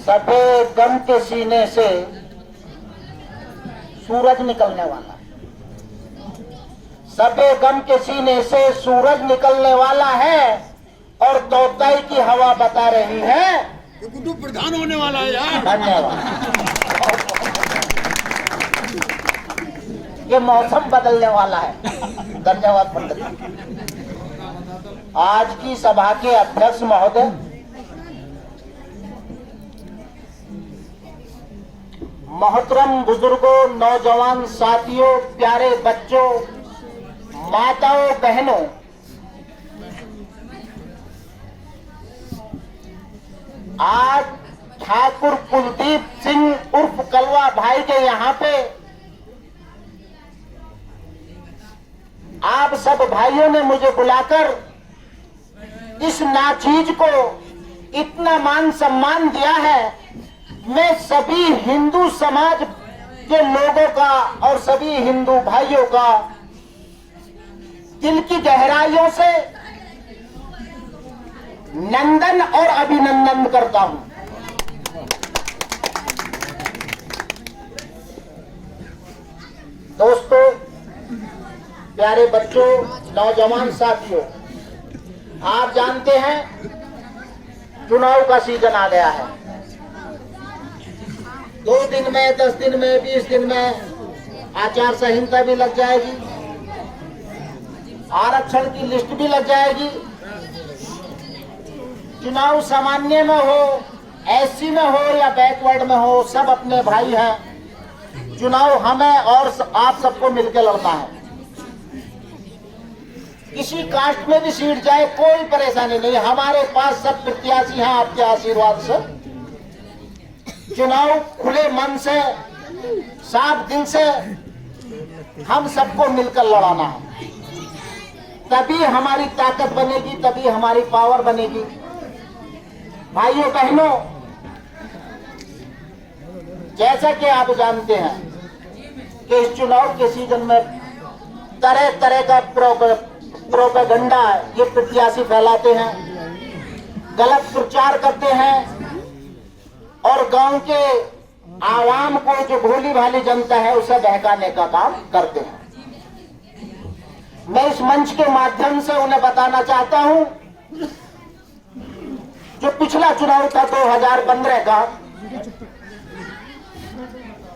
सफेद गम के सीने से सूरज निकलने वाला है। सफेद गम के सीने से सूरज निकलने वाला है और तोताई की हवा बता रही है गुड्डू प्रधान होने वाला है यार। धन्यवाद। ये मौसम बदलने वाला है। धन्यवाद पंडित जी। आज की सभा के अध्यक्ष महोदय, मोहतरम बुजुर्गों, नौजवान साथियों, प्यारे बच्चों, माताओं, बहनों, आज ठाकुर कुलदीप सिंह उर्फ कलवा भाई के यहाँ पे आप सब भाइयों ने मुझे बुलाकर इस नाचीज को इतना मान सम्मान दिया है। मैं सभी हिंदू समाज के लोगों का और सभी हिंदू भाइयों का दिल की गहराइयों से नंदन और अभिनंदन करता हूं। दोस्तों, प्यारे बच्चों, नौजवान साथियों, आप जानते हैं चुनाव का सीजन आ गया है। 2 दिन में, 10 दिन में, 20 दिन में आचार संहिता भी लग जाएगी, आरक्षण की लिस्ट भी लग जाएगी। चुनाव सामान्य में हो, एससी में हो या बैकवर्ड में हो, सब अपने भाई हैं। चुनाव हमें और आप सबको मिलकर लड़ना है। किसी कास्ट में भी सीट जाए कोई परेशानी नहीं, हमारे पास सब प्रत्याशी हैं। आपके आशीर्वाद से चुनाव खुले मन से, साफ दिल से हम सबको मिलकर लड़ाना है। तभी हमारी ताकत बनेगी, तभी हमारी पावर बनेगी। भाइयों बहनों, जैसा कि आप जानते हैं कि इस चुनाव के सीजन में तरह तरह का प्रोपेगेंडा ये प्रत्याशी फैलाते हैं, गलत प्रचार करते हैं और गांव के आवाम को, जो भोली भाली जनता है, उसे बहकाने का काम करते हैं। मैं इस मंच के माध्यम से उन्हें बताना चाहता हूं, जो पिछला चुनाव था 2015 का,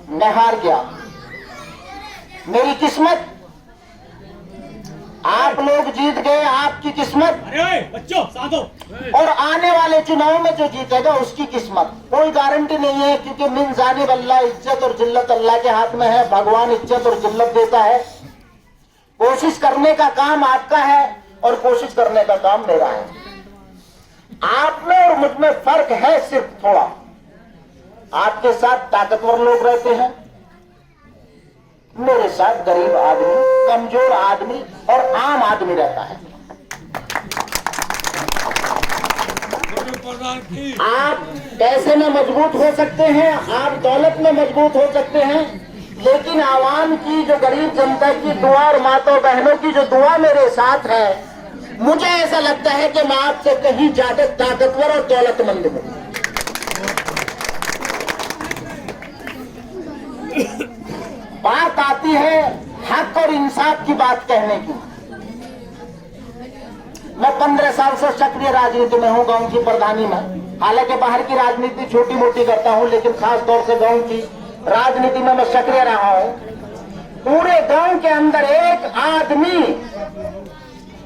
मैं हार गया। मेरी किस्मत, आप लोग जीत गए, आपकी किस्मत। बच्चों साधो। और आने वाले चुनाव में जो जीतेगा उसकी किस्मत। कोई गारंटी नहीं है, क्योंकि मिन जानिब अल्लाह, इज्जत और जिल्लत अल्लाह के हाथ में है। भगवान इज्जत और जिल्लत देता है। कोशिश करने का काम आपका है और कोशिश करने का काम मेरा है। आप में और मुझ में फर्क है सिर्फ थोड़ा। आपके साथ ताकतवर लोग रहते हैं, मेरे साथ गरीब आदमी, कमजोर आदमी और आम आदमी रहता है। आप पैसे में मजबूत हो सकते हैं, आप दौलत में मजबूत हो सकते हैं, लेकिन आवाम की, जो गरीब जनता की दुआ और माताओं बहनों की जो दुआ मेरे साथ है, मुझे ऐसा लगता है कि मैं आपसे कहीं ज्यादा ताकतवर और दौलतमंद हूं। बात आती है हक और इंसाफ की बात कहने की। मैं 15 साल से सक्रिय राजनीति में हूं, गांव की प्रधानी में। हालांकि बाहर की राजनीति छोटी मोटी करता हूं, लेकिन खास तौर से गांव की राजनीति में मैं सक्रिय रहा हूं। पूरे गांव के अंदर एक आदमी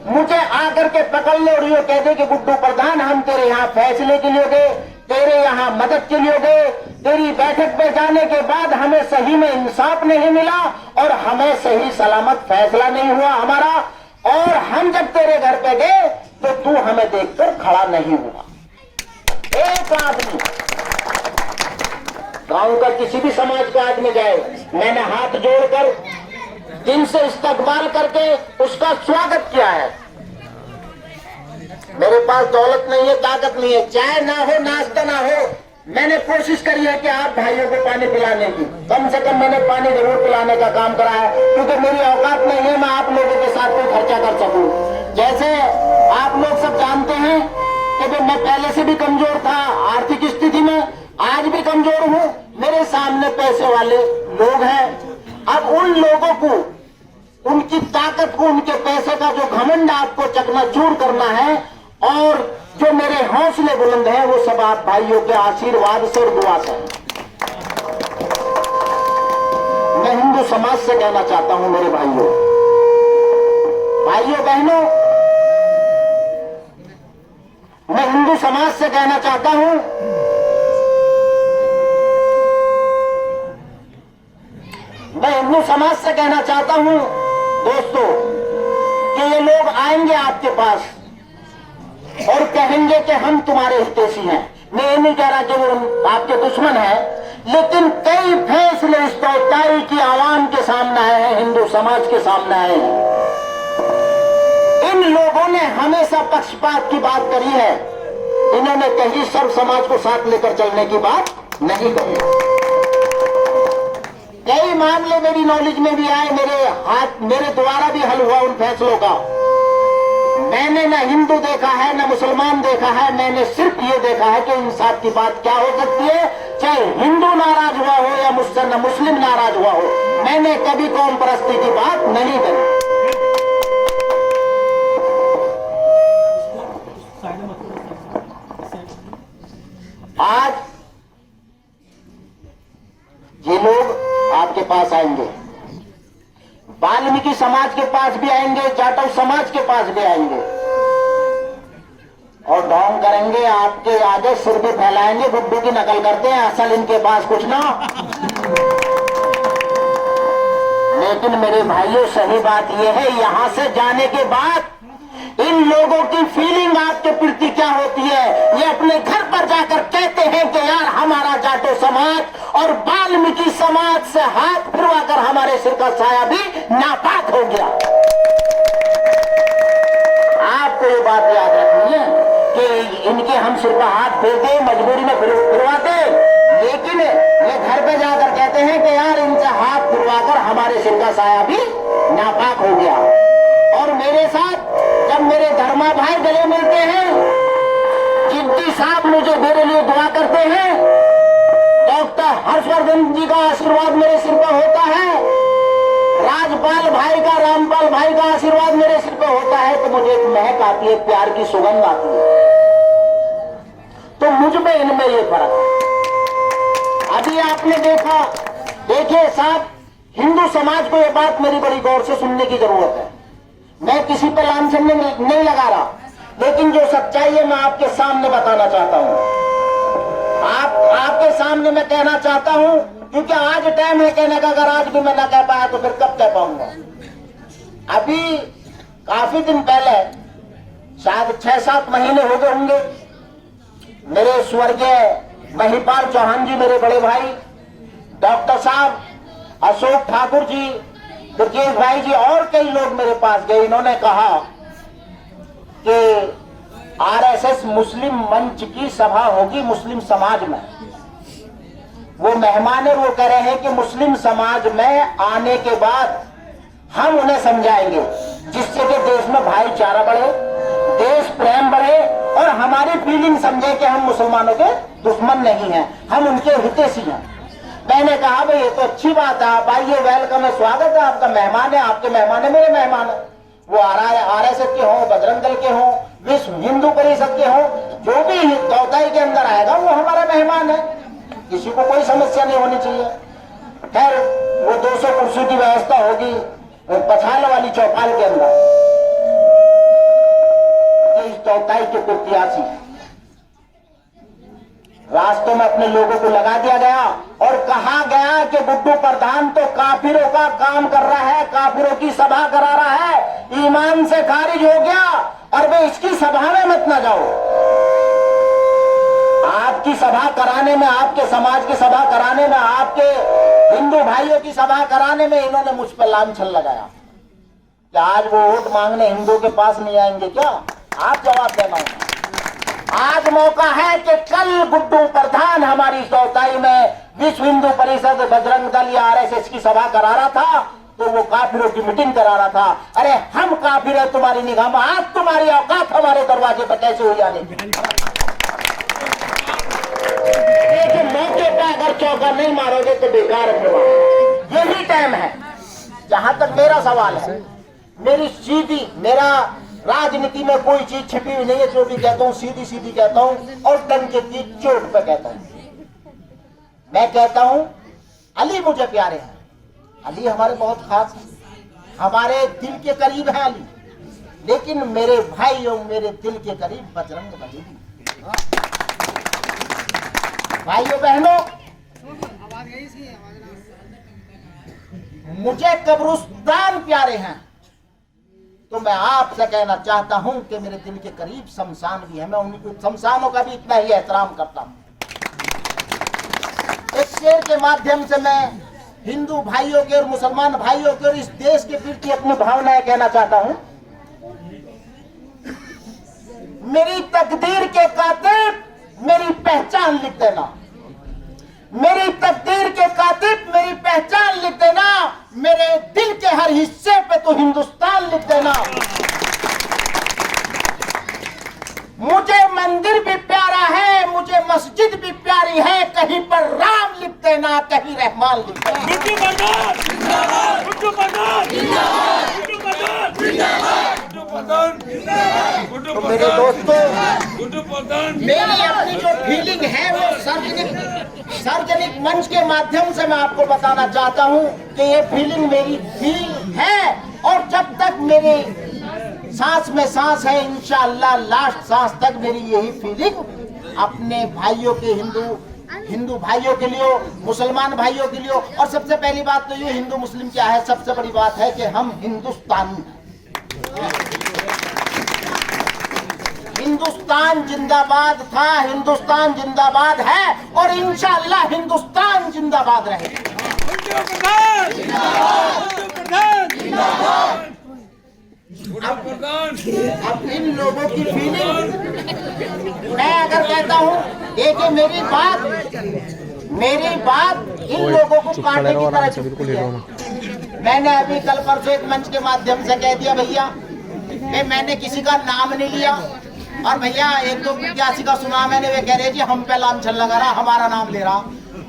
मुझे आकर के पकड़ ले और ये कह दे कि गुड्डू प्रधान, हम तेरे यहाँ फैसले के लिए गए, तेरे यहाँ मदद के लिए गए, तेरी बैठक पे जाने के बाद हमें सही में इंसाफ नहीं मिला और हमें सही सलामत फैसला नहीं हुआ हमारा, और हम जब तेरे घर पे गए तो तू हमें देखकर खड़ा नहीं हुआ। एक आदमी, गांव का किसी भी समाज का आदमी जाए, मैंने हाथ जोड़कर दिन से इस्तकबाल करके उसका स्वागत किया है। मेरे पास दौलत नहीं है, ताकत नहीं है, चाय ना हो, नाश्ता ना हो, मैंने कोशिश करी है कि आप भाइयों को पानी पिलाने की, कम से कम मैंने पानी जरूर पिलाने का काम करा है, क्योंकि मेरी औकात नहीं है मैं आप लोगों के साथ कोई खर्चा कर सकूं। जैसे आप लोग सब जानते हैं कि मैं पहले से भी कमजोर था आर्थिक स्थिति में, आज आज भी कमजोर हूं, मेरे सामने पैसे वाले लोग हैं। अब उन लोगों को, उनकी ताकत को, उनके पैसे का जो घमंड आपको चकनाचूर करना है, और जो मेरे हौसले बुलंद हैं, वो सब आप भाइयों के आशीर्वाद से और दुआ से। मैं हिंदू समाज से कहना चाहता हूं, मेरे भाइयों बहनों, मैं हिंदू समाज से कहना चाहता हूं, मैं हिंदू समाज से कहना चाहता हूं दोस्तों, कि ये लोग आएंगे आपके पास और कहेंगे कि हम तुम्हारे हितैषी हैं। मैं ये नहीं कह रहा कि वो आपके दुश्मन है, लेकिन कई फैसले इस तौताई की आवाम के सामने आए हैं, हिंदू समाज के सामने आए हैं। इन लोगों ने हमेशा पक्षपात की बात करी है, इन्होंने कहीं सर्व समाज को साथ लेकर चलने की बात नहीं कही। कई मामले मेरी नॉलेज में भी आए, मेरे द्वारा भी हल हुआ उन फैसलों का। मैंने न हिंदू देखा है, न मुसलमान देखा है, मैंने सिर्फ ये देखा है कि इंसाफ की बात क्या हो सकती है, चाहे हिंदू नाराज हुआ हो या मुझसे न मुस्लिम नाराज हुआ हो। मैंने कभी कौम परस्ती की बात नहीं करी। आज ये लोग आपके पास आएंगे, वाल्मीकि समाज के पास भी आएंगे, जाटव समाज के पास भी आएंगे, और ढोंग करेंगे, आपके आगे सिर भी फैलाएंगे, गुड्डू की नकल करते हैं, असल इनके पास कुछ ना। लेकिन मेरे भाइयों, सही बात यह है, यहां से जाने के बाद इन लोगों की फीलिंग आपके प्रति क्या होती है, ये अपने घर पर जाकर कहते हैं कि यार हमारा जाटो समाज और वाल्मीकि समाज से हाथ फिरवाकर हमारे सिर का साया भी नापाक हो गया। आपको ये बात याद रखनी है कि इनके हम सिर पर हाथ फेरते, मजबूरी में फिरवाते, लेकिन ये घर पे जाकर कहते हैं कि यार इनसे हाथ फिरवाकर हमारे सिर का साया भी नापाक हो गया। और मेरे साथ जब मेरे धर्मा भाई गले मिलते हैं, चिंटी साहब मुझे मेरे लिए दुआ करते हैं, डॉक्टर हर्षवर्धन जी का आशीर्वाद मेरे सिर पर होता है, राजपाल भाई का, रामपाल भाई का आशीर्वाद मेरे सिर पर होता है, तो मुझे एक महक आती है, प्यार की सुगंध आती है। तो मुझ में इनमें ये फर्क है। अभी आपने देखा, देखिए साहब, हिंदू समाज को ये बात मेरी बड़ी गौर से सुनने की जरूरत है। मैं किसी पर लांछन नहीं लगा रहा, लेकिन जो सच्चाई है मैं आपके सामने बताना चाहता हूं, आपके सामने मैं कहना चाहता हूं, क्योंकि आज टाइम है कहने का। अगर आज भी मैं ना कह पाया तो फिर कब कह पाऊंगा। अभी काफी दिन पहले, शायद 6-7 महीने हो गए होंगे, मेरे स्वर्गीय महिपाल चौहान जी, मेरे बड़े भाई, डॉक्टर साहब अशोक ठाकुर जी, ब्रजेश भाई जी और कई लोग मेरे पास गए। इन्होंने कहा कि आरएसएस मुस्लिम मंच की सभा होगी मुस्लिम समाज में। वो मेहमान है, वो कह रहे हैं कि मुस्लिम समाज में आने के बाद हम उन्हें समझाएंगे, जिससे कि देश में भाईचारा बढ़े, देश प्रेम बढ़े, और हमारी फीलिंग समझे कि हम मुसलमानों के दुश्मन नहीं हैं, हम उनके हितैषी हैं। मैंने कहा भाई ये तो अच्छी बात है, आप आइए, वेलकम है, स्वागत है, आपका मेहमान है, आपके मेहमान है, मेरे मेहमान है। वो आरएसएस के हों, बजरंग दल के हों, विश्व हिंदू परिषद के हों, जो भी चौथाई के अंदर आएगा वो हमारा मेहमान है, किसी को कोई समस्या नहीं होनी चाहिए। खैर वो 200 कुर्सी की व्यवस्था होगी पछाल वाली चौपाल के अंदर। इस चौथाई के प्रत्याशी रास्तों में अपने लोगों को लगा दिया गया और कहा गया कि गुड्डू प्रधान तो काफिरों का काम कर रहा है, काफिरों की सभा करा रहा है, ईमान से खारिज हो गया और वे इसकी सभा में मत ना जाओ। आपकी सभा कराने में, आपके समाज की सभा कराने में, आपके हिंदू भाइयों की सभा कराने में इन्होंने मुझ पर लांछन लगाया कि आज वो वोट मांगने हिंदुओं के पास नहीं आएंगे क्या? आप जवाब देना होगा। आज मौका है कि कल गुड्डू प्रधान हमारी चौथाई में विश्व हिंदू परिषद, बजरंग दल या आरएसएस की सभा करा रहा था तो वो काफिरों की मीटिंग करा रहा था। अरे हम काफिर है तुम्हारी निगाह में, आज तुम्हारी औकात हमारे दरवाजे पर कैसे हो जाने। अगर चौका नहीं मारोगे तो बेकार है प्रवाह। यही टाइम है। जहां तक मेरा सवाल है, मेरी सीधी, मेरा राजनीति में कोई चीज छिपी हुई नहीं है। जो भी कहता हूँ सीधी सीधी कहता हूँ और डंके की चोट पे कहता हूँ। मैं कहता हूँ अली मुझे प्यारे हैं, अली हमारे बहुत खास हैं, हमारे दिल के करीब है अली। लेकिन मेरे भाई और मेरे दिल के करीब बजरंग बली भी। भाइयों बहनों, मुझे कब्रिस्तान प्यारे हैं, तो मैं आपसे कहना चाहता हूं कि मेरे दिल के करीब शमशान भी है। मैं उनकी शमशानों का भी इतना ही एहतराम करता हूं। एक शेर के माध्यम से मैं हिंदू भाइयों के और मुसलमान भाइयों के और इस देश के प्रति अपनी भावनाएं कहना चाहता हूं। मेरी तकदीर के कातिब मेरी पहचान लिख देना, मेरी तकदीर के कातिब मेरी पहचान लिख देना, मेरे दिल के हर हिस्से पे तो हिंदुस्तान लिख देना। मुझे मंदिर भी प्यारा है, मुझे मस्जिद भी प्यारी है, कहीं पर राम लिख देना, कहीं रहमान लिख देना। गुड्डू प्रधान जिंदाबाद, गुड्डू प्रधान जिंदाबाद, गुड्डू प्रधान जिंदाबाद, गुड्डू प्रधान जिंदाबाद, गुड्डू तो मेरे दोस्तों, गुड्डू प्रधान मेरी अपनी जो फीलिंग है वो सार्वजनिक मंच के माध्यम से मैं आपको बताना चाहता हूं कि ये फीलिंग मेरी फील है। और जब तक मेरे सांस में सांस है, इंशाअल्लाह लास्ट सांस तक मेरी यही फीलिंग अपने भाइयों के, हिंदू भाइयों के लिए, मुसलमान भाइयों के लिए। और सबसे पहली बात तो ये हिंदू मुस्लिम क्या है, सबसे बड़ी बात है कि हम हिंदुस्तानी हैं। हिंदुस्तान जिंदाबाद था, हिंदुस्तान जिंदाबाद है और इंशाअल्लाह हिंदुस्तान जिंदाबाद रहेगा। गुड्डू प्रधान जिंदाबाद, गुड्डू प्रधान जिंदाबाद, गुड्डू प्रधान। अब इन लोगों की फीलिंग, मैं अगर कहता हूँ, देखिए मेरी बात इन लोगों को कांटे की तरह चुभती है। मैंने अभी कल परसों एक मंच के माध्यम से कह दिया भैया कि मैंने किसी का नाम नहीं लिया। और भैया एक दो प्रत्याशी का सुना मैंने, वे कह रहे जी हम पे लांछन लगा रहा, हमारा नाम ले रहा।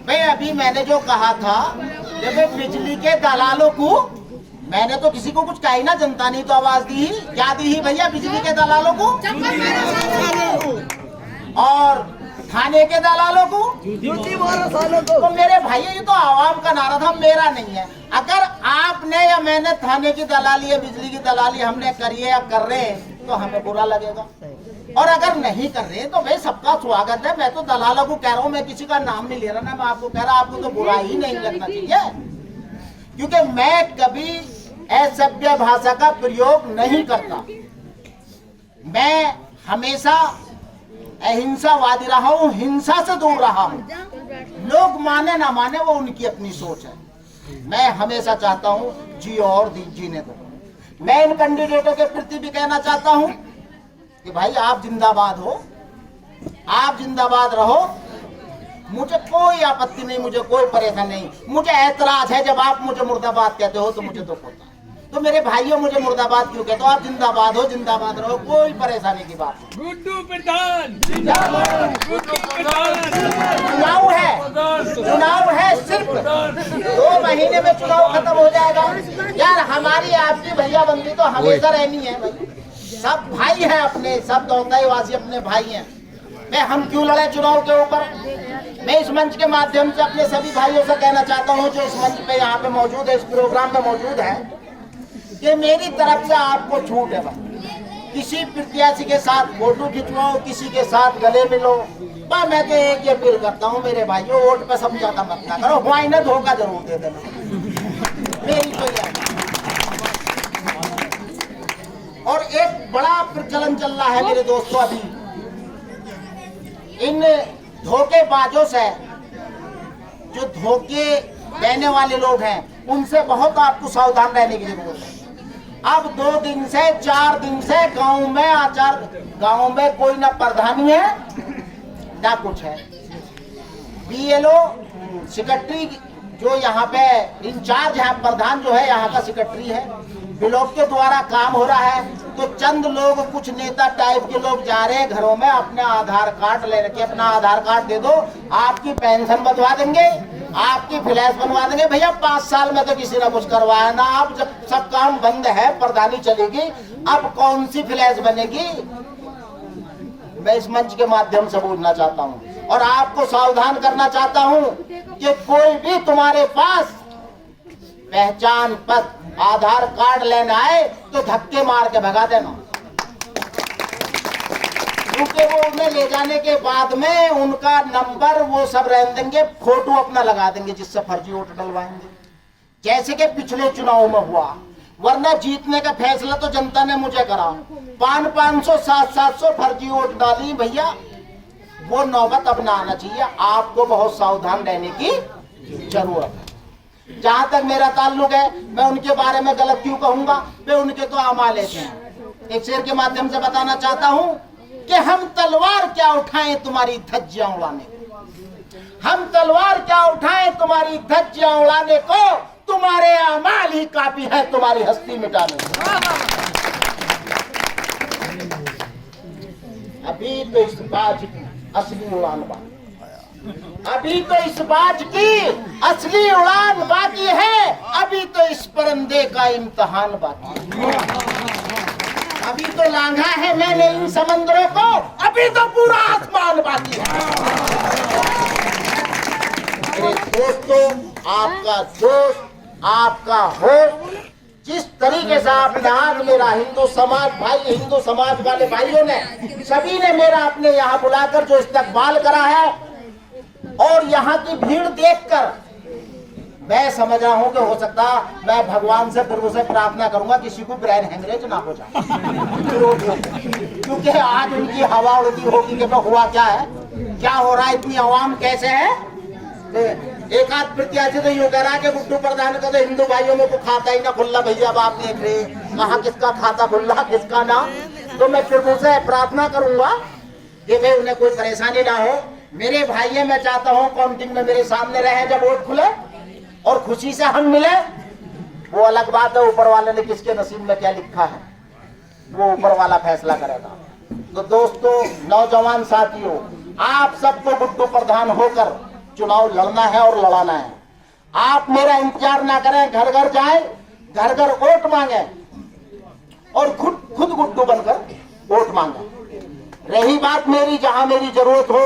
भाई अभी मैंने जो कहा था कि बिजली के दलालों को, मैंने तो किसी को कुछ कहा ही ना, जनता ने तो आवाज दी ही। क्या दी ही भैया? बिजली के दलालों को और थाने के दलालों को। तो मेरे भाई ये तो आवाम का नारा था, मेरा नहीं है। अगर आपने या मैंने थाने की दलाली या बिजली की दलाली हमने करी है या कर रहे हैं तो हमें बुरा लगेगा। और अगर नहीं कर रहे तो भाई सबका स्वागत है। मैं तो दलालों को कह रहा हूँ, मैं किसी का नाम नहीं ले रहा ना, मैं आपको कह रहा आपको तो बुरा ही नहीं लगना चाहिए। क्योंकि मैं कभी असभ्य भाषा का प्रयोग नहीं करता। मैं हमेशा अहिंसावादी रहा हूँ, हिंसा से दूर रहा हूँ। लोग माने ना माने वो उनकी अपनी सोच है। मैं हमेशा चाहता हूँ जी और जीने दो। मैं इन कैंडिडेटों के प्रति भी कहना चाहता हूँ कि भाई आप जिंदाबाद हो, आप जिंदाबाद रहो। मुझे कोई आपत्ति नहीं, मुझे कोई परेशानी नहीं। मुझे ऐतराज है जब आप मुझे मुर्दाबाद कहते हो तो मुझे दुख होता है। तो मेरे भाइयों मुझे मुर्दाबाद क्यों कहते हो? आप जिंदाबाद हो, जिंदाबाद रहो, कोई परेशानी की बात नहीं। गुड्डू प्रधान जिंदाबाद, गुड्डू प्रधान। चुनाव है सिर्फ 2 महीने में चुनाव खत्म हो जाएगा। यार हमारी आपकी भैया बंदी तो हमेशा रहनी है भाई। सब भाई हैं अपने, सब दौताई वासी अपने भाई हैं। मैं हम क्यों लड़े चुनाव के ऊपर? मैं इस मंच के माध्यम से अपने सभी भाइयों से कहना चाहता हूं जो इस मंच पे यहाँ पे मौजूद है, इस प्रोग्राम में मौजूद है, कि मेरी तरफ से आपको छूट है भाई। किसी प्रत्याशी के साथ फोटो खिंचवाओ, किसी के साथ गले मिलो। मैं तो एक ही अपील करता हूँ मेरे भाइयों, वोट पे समझौता मत ना करो, हुआ ना धोखा जरूर दे देना। मेरी तो यह। और एक बड़ा प्रचलन चल रहा है मेरे दोस्तों अभी, इन धोखेबाजों से, जो धोखे देने वाले लोग हैं उनसे बहुत आपको सावधान रहने की जरूरत है। अब 2 दिन से 4 दिन से गांव में कोई ना प्रधानी है ना कुछ है। बीएलओ सेक्रेटरी जो यहाँ पे इंचार्ज है, प्रधान जो है यहाँ का सेक्रेटरी है, ब्लॉक के द्वारा काम हो रहा है। तो चंद लोग, कुछ नेता टाइप के लोग जा रहे हैं घरों में, अपने आधार कार्ड ले रखे, अपना आधार कार्ड दे दो, आपकी पेंशन बनवा देंगे, आपकी फ्लैश बनवा देंगे। भैया 5 साल में तो किसी ने कुछ करवाया ना। अब जब सब काम बंद है, प्रधानी चलेगी, अब कौन सी फ्लैश बनेगी? मैं इस मंच के माध्यम से बोलना चाहता हूँ और आपको सावधान करना चाहता हूँ कि कोई भी तुम्हारे पास पहचान पत्र, आधार कार्ड लेना आए तो धक्के मार के भगा देना, क्योंकि वो उन्हें ले जाने के बाद में उनका नंबर वो सब रहने देंगे, फोटो अपना लगा देंगे जिससे फर्जी वोट डलवाएंगे, जैसे कि पिछले चुनाव में हुआ। वरना जीतने का फैसला तो जनता ने मुझे करा, 500 700 फर्जी वोट डाली। भैया वो नौबत अब ना आना चाहिए। आपको बहुत सावधान रहने की जरूरत है। जहां तक मेरा ताल्लुक है, मैं उनके बारे में गलत क्यों कहूंगा? वे उनके तो अमाल हैं। एक शेर के माध्यम से बताना चाहता हूं कि हम तलवार क्या उठाएं तुम्हारी धज्जियां उड़ाने, हम तलवार क्या उठाएं तुम्हारी धज्जियां उड़ाने को, तुम्हारे अमाल ही काफी है तुम्हारी हस्ती मिटाने। अभी तो इस बाज की असली उड़ान बाकी, अभी तो इस बाज की असली उड़ान बाकी है, अभी तो इस परिंदे का इम्तिहान बाकी है। अभी तो लांघा है मैंने इन समंदरों को, अभी तो पूरा आसमान बाकी है। मेरे दोस्तों, आपका दोस्त, आपका होश, जिस तरीके से आपने आज मेरा हिंदू समाज भाई, हिंदू समाज वाले भाइयों ने सभी ने मेरा अपने यहाँ बुलाकर जो इस्तकबाल करा है, और यहाँ की भीड़ देखकर मैं समझ रहा हूँ कि हो सकता मैं भगवान से फिर उसे प्रार्थना करूंगा किसी को ब्रेन हेमरेज ना हो जाए, क्योंकि आज उनकी हवा उड़ती होगी कि हुआ क्या है, क्या हो रहा है, इतनी आवाम कैसे है। एक आध प्रत्याशी तो यूं कह रहा है कि गुड्डू प्रधान का तो हिंदू भाइयों में को खाता ही ना खुल्ला। भैया अब आप देख रहे कहा किसका खाता खुल्ला किसका ना। तो मैं फिर उनसे प्रार्थना करूंगा कि भाई उन्हें कोई परेशानी ना हो। मेरे भाइयों, मैं चाहता हूँ काउंटिंग में मेरे सामने रहे जब वोट खुले और खुशी से हम मिले। वो अलग बात है, ऊपर वाले ने किसके नसीब में क्या लिखा है वो ऊपर वाला फैसला करेगा। तो दोस्तों, नौजवान साथियों, आप सबको गुड्डू प्रधान होकर चुनाव लड़ना है और लड़ाना है। आप मेरा इंतजार ना करें, घर घर जाएं, घर घर वोट मांगे और खुद गुड्डू बनकर वोट मांगे। रही बात मेरी, जहां मेरी जरूरत हो,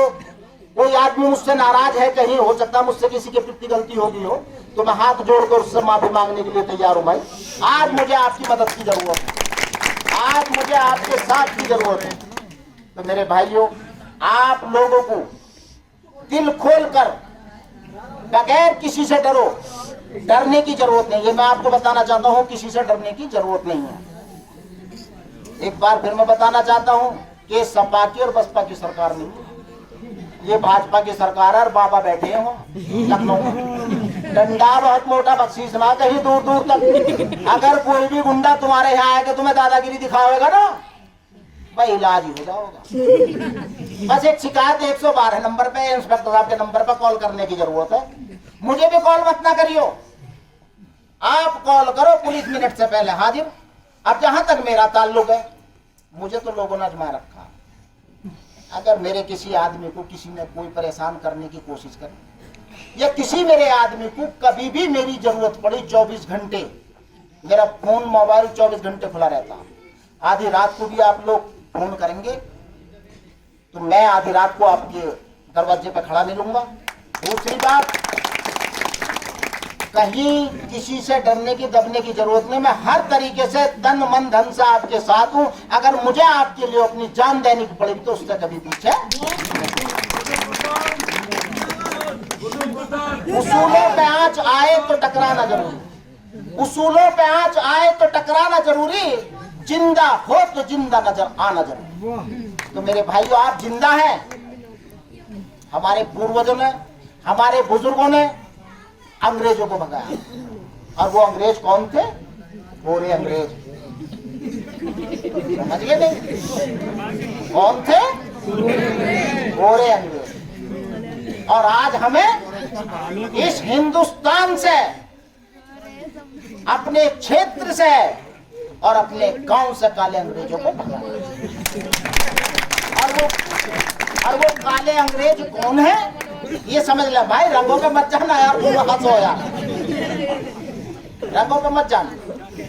कोई आदमी मुझसे नाराज है, कहीं हो सकता मुझसे किसी के प्रति गलती होगी हो, तो मैं हाथ जोड़कर उससे माफी मांगने के लिए तैयार हूं। भाई आज मुझे आपकी मदद की जरूरत है, आज मुझे आपके साथ की जरूरत है। तो मेरे भाइयों, आप लोगों को दिल खोलकर बगैर किसी से डरो, डरने की जरूरत नहीं है। मैं आपको बताना चाहता हूं किसी से डरने की जरूरत नहीं है। एक बार फिर मैं बताना चाहता हूं कि सपा की और बसपा की सरकार नहीं है, ये भाजपा की सरकार है और बाबा बैठे हैं लखनऊ में। डंडा बहुत मोटा, बख्शीश ना कहीं दूर दूर तक। अगर कोई भी गुंडा तुम्हारे यहाँ आएगा तुम्हें दादागिरी दिखाएगा ना, भाई इलाज ही हो जाओगा। बस एक शिकायत 112 नंबर पे, इंस्पेक्टर साहब के नंबर पे कॉल करने की जरूरत है। मुझे भी कॉल मत ना करियो, आप कॉल करो पुलिस मिनट से पहले हाजिर। अब जहां तक मेरा ताल्लुक है, मुझे तो लोगों ने आजमा रखा। अगर मेरे किसी आदमी को किसी ने कोई परेशान करने की कोशिश करे, या किसी मेरे आदमी को कभी भी मेरी जरूरत पड़ी, 24 घंटे मेरा फोन मोबाइल 24 घंटे खुला रहता। आधी रात को भी आप लोग फोन करेंगे तो मैं आधी रात को आपके दरवाजे पे खड़ा मिलूंगा। दूसरी बात, कहीं किसी से डरने की दबने की जरूरत नहीं। मैं हर तरीके से तन मन धन से आपके साथ हूं। अगर मुझे आपके लिए अपनी जान देनी पड़ेगी तो उससे कभी पीछे। उसूलों पे आंच आए तो टकराना जरूरी, उसूलों पे आंच आए तो टकराना जरूरी, जिंदा हो तो जिंदा नजर आना जरूरी। तो मेरे भाइयों, आप जिंदा हैं। हमारे पूर्वजों ने, हमारे बुजुर्गों ने अंग्रेजों को भगाया, और वो अंग्रेज कौन थे? गोरे अंग्रेज। समझ गए नहीं? कौन थे? गोरे अंग्रेज। और आज हमें इस हिंदुस्तान से, अपने क्षेत्र से और अपने गांव से काले अंग्रेजों को भगाया। और वो काले अंग्रेज कौन है ये समझ ले भाई। रंगों पे मत जाना यार, तुम हंसो यार, रंगों पे मत जाना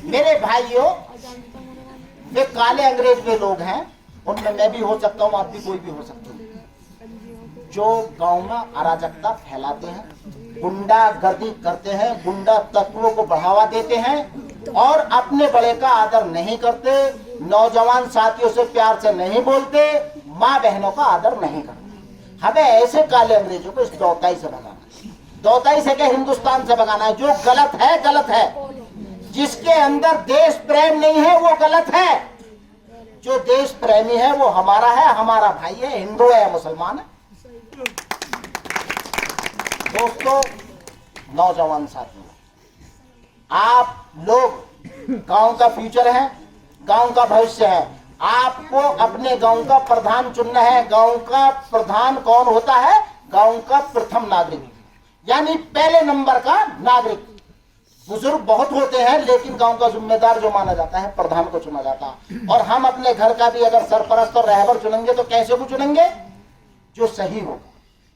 मेरे भाइयों। वे काले अंग्रेज वे लोग हैं, उनमें मैं भी हो सकता हूँ, आप भी, कोई भी हो सकता है, जो गांव में अराजकता फैलाते हैं, गुंडागर्दी करते हैं, गुंडा तत्वों को बढ़ावा देते हैं और अपने बड़े का आदर नहीं करते, नौजवान साथियों से प्यार से नहीं बोलते, माँ बहनों का आदर नहीं करते। हमें ऐसे काले अंग्रेजों को इस दौताई से भगाना है। दौताई से क्या, हिंदुस्तान से भगाना है। जो गलत है गलत है, जिसके अंदर देश प्रेम नहीं है वो गलत है। जो देश प्रेमी है वो हमारा है, हमारा भाई है, हिंदू है या मुसलमान है। दोस्तों, नौजवान साथियों, आप लोग गांव का फ्यूचर है, गांव का भविष्य है। आपको अपने गांव का प्रधान चुनना है। गांव का प्रधान कौन होता है? गांव का प्रथम नागरिक, यानी पहले नंबर का नागरिक। बुजुर्ग बहुत होते हैं, लेकिन गांव का जिम्मेदार जो माना जाता है प्रधान को चुना जाता है। और हम अपने घर का भी अगर सरपरस्त और रहबर चुनेंगे तो कैसे को चुनेंगे? जो सही होगा।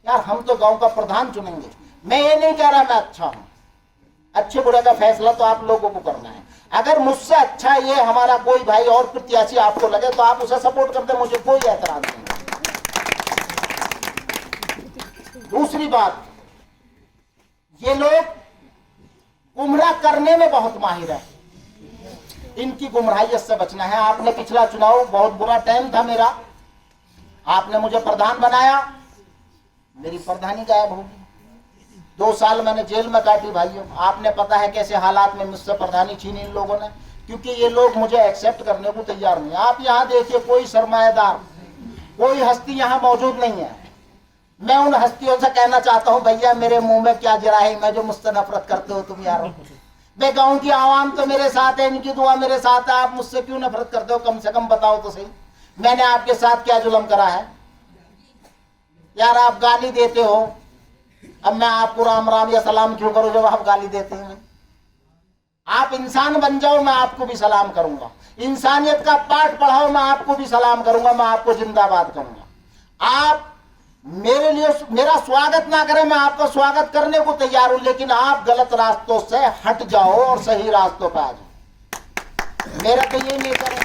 यार हम तो गांव का प्रधान चुनेंगे। मैं ये नहीं कह रहा मैं अच्छा हूं, अच्छे बुरे का फैसला तो आप लोगों को करना है। अगर मुझसे अच्छा ये हमारा कोई भाई और प्रत्याशी आपको लगे तो आप उसे सपोर्ट करते, मुझे कोई ऐतराज नहीं। दूसरी बात, ये लोग गुमराह करने में बहुत माहिर है, इनकी गुमराहियत से बचना है। आपने पिछला चुनाव, बहुत बुरा टाइम था मेरा, आपने मुझे प्रधान बनाया, मेरी प्रधानी गायब होगी। 2 साल मैंने जेल में काटी भाइयों। आपने पता है कैसे हालात में मुझसे प्रधानी छीनी इन लोगों ने, क्योंकि ये लोग मुझे एक्सेप्ट करने को तैयार नहीं। आप यहाँ देखिए, कोई सरमाएदार, कोई हस्ती यहाँ मौजूद नहीं है। मैं उन हस्तियों से कहना चाहता हूँ, भैया मेरे मुंह में क्या जराही, मैं जो मुझसे नफरत करते हो तुम यार। मैं गाँव की आवाम तो मेरे साथ है, इनकी दुआ मेरे साथ है, आप मुझसे क्यों नफरत करते हो? कम से कम बताओ तो सही, मैंने आपके साथ क्या जुल्म करा है? यार आप गाली देते हो, अब मैं आपको राम राम या सलाम क्यों करूं जब आप गाली देते हैं? आप इंसान बन जाओ, मैं आपको भी सलाम करूंगा। इंसानियत का पाठ पढ़ाओ, मैं आपको भी सलाम करूंगा, मैं आपको जिंदाबाद करूंगा। आप मेरे लिए मेरा स्वागत ना करें, मैं आपका स्वागत करने को तैयार हूं, लेकिन आप गलत रास्तों से हट जाओ और सही रास्तों पर आ जाओ। मेरा तो यही नेचर है।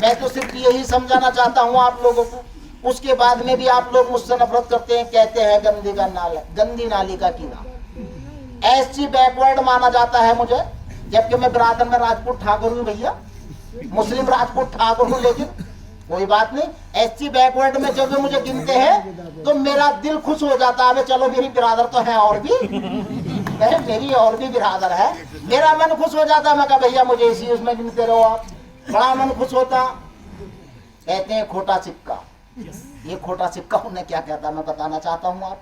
मैं तो सिर्फ यही समझाना चाहता हूं आप लोगों को। उसके बाद में भी आप लोग मुझसे नफरत करते हैं, कहते हैं गंदी का नाला, गंदी नाली का कीड़ा। एससी बैकवर्ड माना जाता है मुझे, जबकि मैं बिरादर में राजपूत ठाकुर हूँ भैया, मुस्लिम राजपूत ठाकुर हूँ। लेकिन कोई बात नहीं, एससी बैकवर्ड में जब वे मुझे गिनते हैं तो मेरा दिल खुश हो जाता है। चलो मेरी बिरादर तो है और भी, मेरी और भी बिरादर है, मेरा मन खुश हो जाता। मैं कहा भैया मुझे इसी उसमें गिनते रहो आप, बड़ा मन खुश होता। कहते हैं खोटा सिक्का, ये खोटा सिक्का उन्हें क्या कहता मैं बताना चाहता हूँ आप।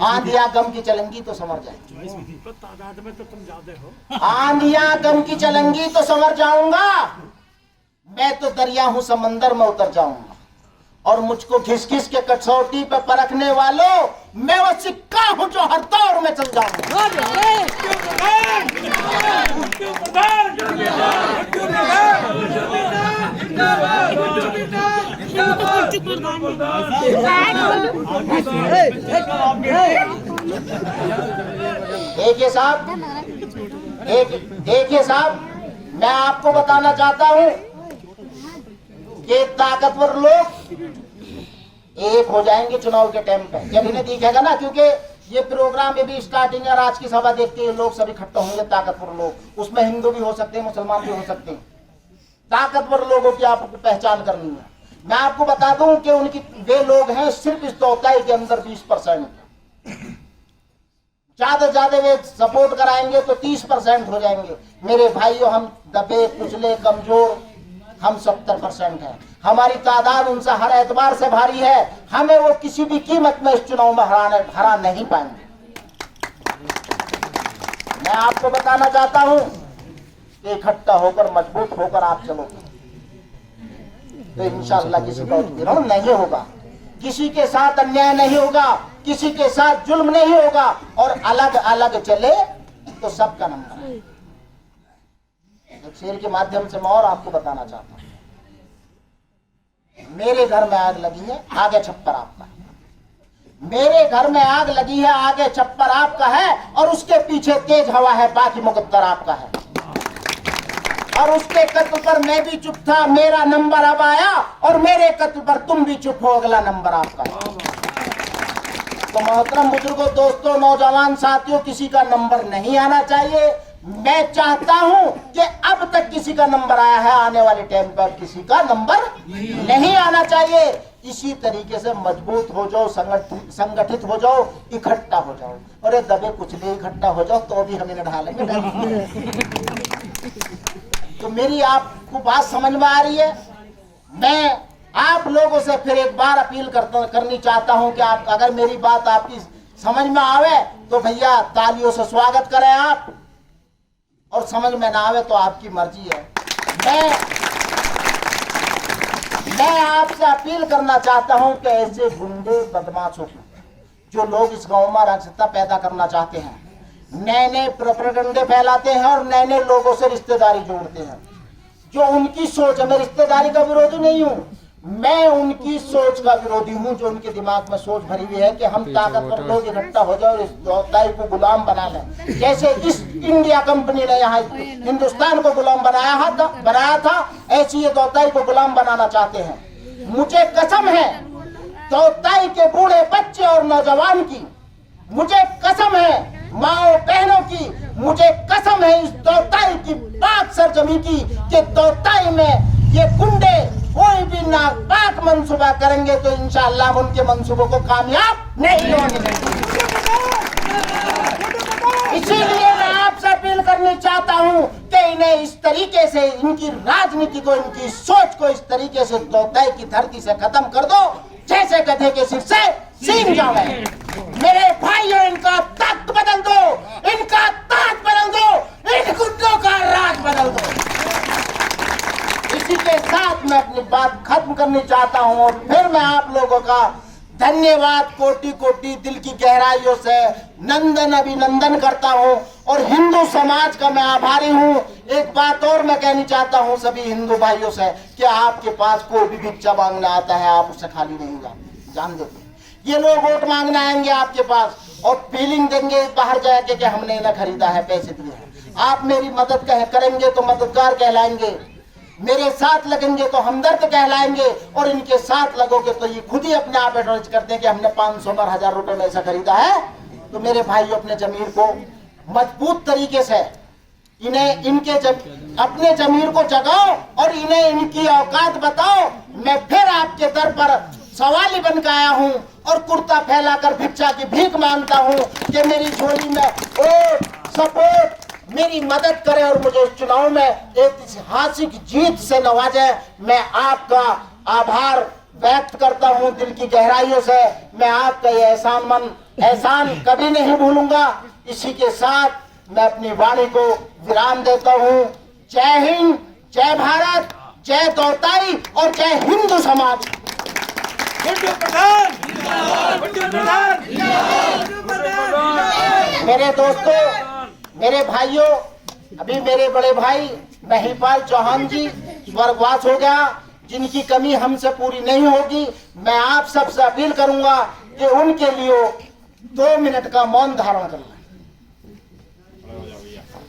आंधिया गम की चलेंगी तो समझ जाएंगे, तादाद में तो तुम ज्यादा हो। आंधिया गम की चलेंगी तो समझ जाऊंगा। मैं तो दरिया हूँ, समंदर में उतर जाऊंगा। और मुझको घिस घिस के कसौटी पे परखने वालों, मैं वो सिक्का हूँ जो हर दौर में चल जाऊंगा। देखिए साहब, मैं आपको बताना चाहता हूं कि ताकतवर लोग एक हो जाएंगे चुनाव के टाइम पे, जब इन्हें दिखेगा ना, क्योंकि ये प्रोग्राम में भी स्टार्टिंग है, आज की सभा देखते हैं लोग सब इकट्ठा होंगे, ताकतवर लोग, उसमें हिंदू भी हो सकते हैं, मुसलमान भी हो सकते हैं। ताकतवर लोगों की आपको पहचान करनी है। मैं आपको बता दूं कि उनकी वे लोग हैं सिर्फ इस दौताई के अंदर 20%, ज्यादा से ज्यादा वे सपोर्ट कराएंगे तो 30% हो जाएंगे। मेरे भाइयों, हम दबे कुचले कमजोर, हम 70% हैं। हमारी तादाद उनसे हर एतबार से भारी है। हमें वो किसी भी कीमत में इस चुनाव में हरा नहीं पाएंगे। मैं आपको बताना चाहता हूं कि इकट्ठा होकर, मजबूत होकर आप चलोगे तो इंशाअल्लाह किसी का उत्पीड़न नहीं होगा, किसी के साथ अन्याय नहीं होगा, किसी के साथ जुल्म नहीं होगा। और अलग अलग चले तो सबका नंबर है। एक शेर के माध्यम से मैं और आपको बताना चाहता हूँ। मेरे घर में आग लगी है, आगे छप्पर आपका है। मेरे घर में आग लगी है, आगे छप्पर आपका है, और उसके पीछे तेज हवा है, बाकी मुकद्दर आपका है। और उसके कत्ल पर मैं भी चुप था, मेरा नंबर अब आया, और मेरे कत्ल पर तुम भी चुप हो, अगला नंबर आपका है। तो मोहतरम बुजुर्गों, दोस्तों, नौजवान साथियों, किसी का नंबर नहीं आना चाहिए। मैं चाहता हूं कि अब तक किसी का नंबर आया है, आने वाले टाइम पर किसी का नंबर नहीं आना चाहिए। इसी तरीके से मजबूत हो जाओ, संगठित हो जाओ, इकट्ठा हो जाओ, और ये दबे कुचले इकट्ठा हो जाओ तो भी हम इन्हें ढालेंगे। तो मेरी आपको बात समझ में आ रही है? मैं आप लोगों से फिर एक बार अपील करनी चाहता हूं कि आप, अगर मेरी बात आपकी समझ में आवे तो भैया तालियों से स्वागत करें आप, और समझ में ना आवे तो आपकी मर्जी है। मैं आपसे अपील करना चाहता हूं कि ऐसे गुंडे बदमाशों को, जो लोग इस गांव में अराजकता पैदा करना चाहते हैं, नए नए प्रोपेगेंडे फैलाते हैं और नए नए लोगों से रिश्तेदारी जोड़ते हैं, जो उनकी सोच है, मैं रिश्तेदारी का विरोधी नहीं हूं, मैं उनकी सोच का विरोधी हूं, जो उनके दिमाग में सोच भरी हुई है कि हम ताकतवर लोग इकट्ठा हो जाए और इस दौताई को गुलाम बना लें। जैसे इस इंडिया कंपनी ने यहाँ हिंदुस्तान को गुलाम बनाया था, ऐसी ये दौताई को गुलाम बनाना चाहते हैं। मुझे कसम है दौताई के बूढ़े बच्चे और नौजवान की, मुझे कसम है माओ बहनों की, मुझे कसम है इस दौताई की पाक सरजमी की, कि दौताई में ये गुंडे कोई भी नापाक मंसूबा करेंगे तो इंशाअल्लाह उनके मंसूबों को कामयाब नहीं होने देंगे। इसीलिए मैं आपसे अपील करनी चाहता हूं कि इन्हें इस तरीके से, इनकी राजनीति को, इनकी सोच को इस तरीके से दौताई की धरती से खत्म कर दो जैसे गधे के सिर से सींग जावे। मेरे भाइयों, इनका तख्त बदल दो, इनका ताज बदल दो, इन गुंडों का राज बदल दो। इसी के साथ मैं अपनी बात खत्म करनी चाहता हूं, और फिर मैं आप लोगों का धन्यवाद कोटि कोटि दिल की गहराइयों से नंदन अभिनंदन करता हूं, और हिंदू समाज का मैं आभारी हूं। एक बात और मैं कहनी चाहता हूं सभी हिंदू भाइयों से कि आपके पास कोई भी भिक्षा मांगने आता है, आप उससे खाली नहीं जान देते। ये लोग वोट मांगने आएंगे आपके पास और फीलिंग देंगे बाहर जाके कि हमने इन्हें खरीदा है, पैसे दिए हैं। आप मेरी मदद करेंगे तो मददगार कहलाएंगे, मेरे साथ लगेंगे तो हमदर्द कहलाएंगे, और इनके साथ लगोगे तो ये खुद ही अपने आप एडवाइज करते हैं कि हमने 500 और 1000 रुपए में ऐसा खरीदा है। तो मेरे भाइयों, अपने जमीर को मजबूत तरीके से अपने जमीर को जगाओ और इन्हें इनकी औकात बताओ। मैं फिर आपके दर पर सवाली बन के आया हूँ और कुर्ता फैलाकर भिक्षा की भीख मांगता हूँ कि मेरी झोली में वोट, सपोर्ट, मेरी मदद करे और मुझे इस चुनाव में एक ऐतिहासिक जीत से नवाजे। मैं आपका आभार व्यक्त करता हूं दिल की गहराइयों से। मैं आपका ये एहसान कभी नहीं भूलूंगा। इसी के साथ मैं अपनी वाणी को विराम देता हूं। जय हिंद, जय भारत, जय दौताई और जय हिंदू समाज। मेरे दोस्तों, मेरे भाइयों, अभी मेरे बड़े भाई महिपाल चौहान जी स्वर्गवास हो गया, जिनकी कमी हमसे पूरी नहीं होगी। मैं आप सबसे अपील करूंगा कि उनके लिए 2 मिनट का मौन धारण करें।